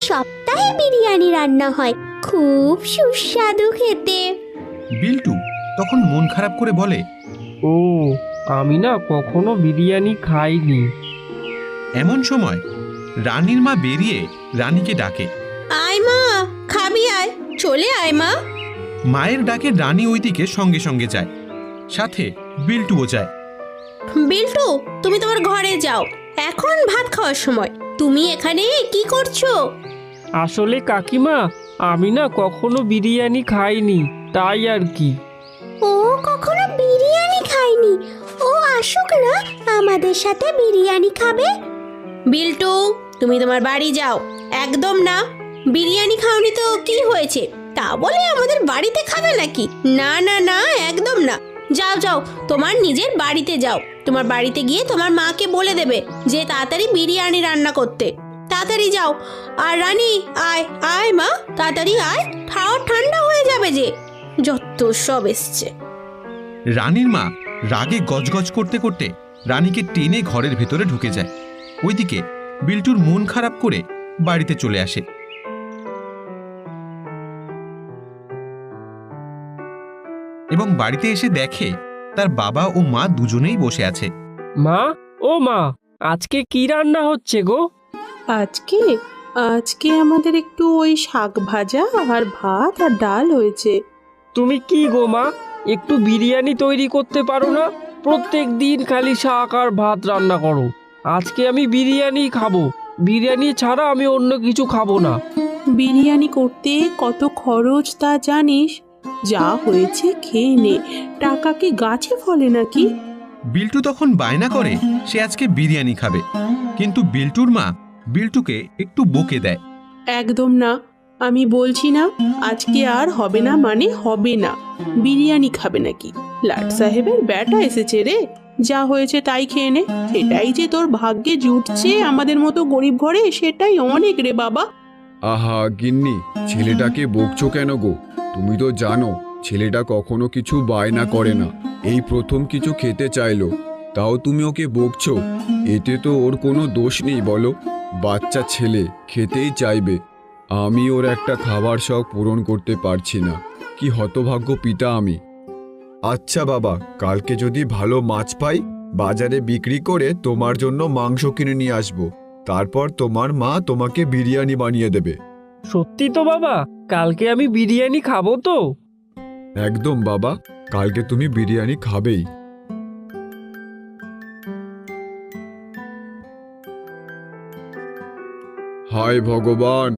সপ্তাহে বিরিয়ানি রান্না হয়, খুব সুস্বাদু খেতে। বিল্টু তখন মন খারাপ করে বলে, ও, আমি না কখনো বিরিয়ানি খাইনি। এমন সময় রানীর মা বেরিয়ে রানীকে ডাকে। আয় মা, খাবি আয়, চলে আয় মা। মায়ের ডাকে রানী ওইদিকে সঙ্গে সঙ্গে যায়, সাথে বিল্টুও যায়। বিল্টু, তুমি তোমার ঘরে যাও, এখন ভাত খাওয়ার সময়। তুমি এখানে কি করছো? আসলে কাকিমা, আমি না কখনো বিরিয়ানি খাইনি, তাই আর কি। ও কখনো বিরিয়ানি খায়নি, ও আসুক না, আমাদের সাথে বিরিয়ানি খাবে। বিল্টু, তুমি তোমার বাড়ি যাও। একদম না, বিরিয়ানি খাওনি তো কি হয়েছে, তা বলে আমাদের বাড়িতে খাবে নাকি? না না না, একদম না। যাও যাও, তোমার নিজের বাড়িতে যাও। তোমার বাড়িতে গিয়ে তোমার মাকে বলে দেবে যে তাড়াতাড়ি বিরিয়ানি রান্না করতে। তাড়াতাড়ি যাও। আর রানী, আয় আয় মা, তাড়াতাড়ি আয়, খাওয়া ঠান্ডা হয়ে যাবে যে। যত সব এসছে। রানীর মা রাগে গজগজ করতে করতে রানীকে টেনে ঘরের ভেতরে ঢুকে যায়। ওইদিকে বিল্টুর মন খারাপ করে বাড়িতে চলে আসে। এবং বাড়িতে এসে দেখে তার বাবা ও মা দুজনেই বসে আছে। মা, ও মা, আজকে কি রান্না হচ্ছে গো? আজকে আজকে আমাদের একটু ওই শাক ভাজা আর ভাত আর ডাল হয়েছে। তুমি কি গো মা, একটু বিরিয়ানি তৈরি করতে পারো না? প্রত্যেক দিন খালি শাক আর ভাত রান্না করো। আজকে আমি বিরিয়ানি খাবো, বিরিয়ানি ছাড়া আমি অন্য কিছু খাবো না। বিরিয়ানি করতে কত খরচ তা জানিস? যা হয়েছে খেয়ে নে, টাকা কি গাছে ফলে নাকি? বিল্টু তখন বায়না করে সে আজকে বিরিয়ানি খাবে, কিন্তু বিল্টুর মা বিল্টুকে একটু বকে দেয়। একদম না, আমি বলছি না, আজকে আর হবে না মানে হবে না। বিরিয়ানি খাবে নাকি? লাট সাহেবের বেটা এসেছে রে, যা হয়েছে তাই খেয়ে নে। এটাই যে তোর ভাগ্যে জুটছে আমাদের মতো গরিব ঘরে, সেটাই অনেক রে বাবা। আহা গিন্নি, ছেলেটাকে বকছো কেন গো? তুমি তো জানো ছেলেটা কখনো কিছু বায়না করে না, এই প্রথম কিছু খেতে চাইলো, তাও তুমি ওকে বকছো। এতে তো ওর কোনো দোষ নেই বলো, বাচ্চা ছেলে খেতেই চাইবে। আমি ওর একটা খাবার শখ পূরণ করতে পারছি না, কি হতভাগ্য পিতা আমি। আচ্ছা বাবা, কালকে যদি ভালো মাছ পাই বাজারে বিক্রি করে তোমার জন্য মাংস কিনে নিয়ে আসবো, তারপর তোমার মা তোমাকে বিরিয়ানি বানিয়ে দেবে। সত্যি তো বাবা, কালকে আমি বিরিয়ানি খাবো তো? একদম বাবা, কালকে তুমি বিরিয়ানি খাবেই। হায় ভগবান,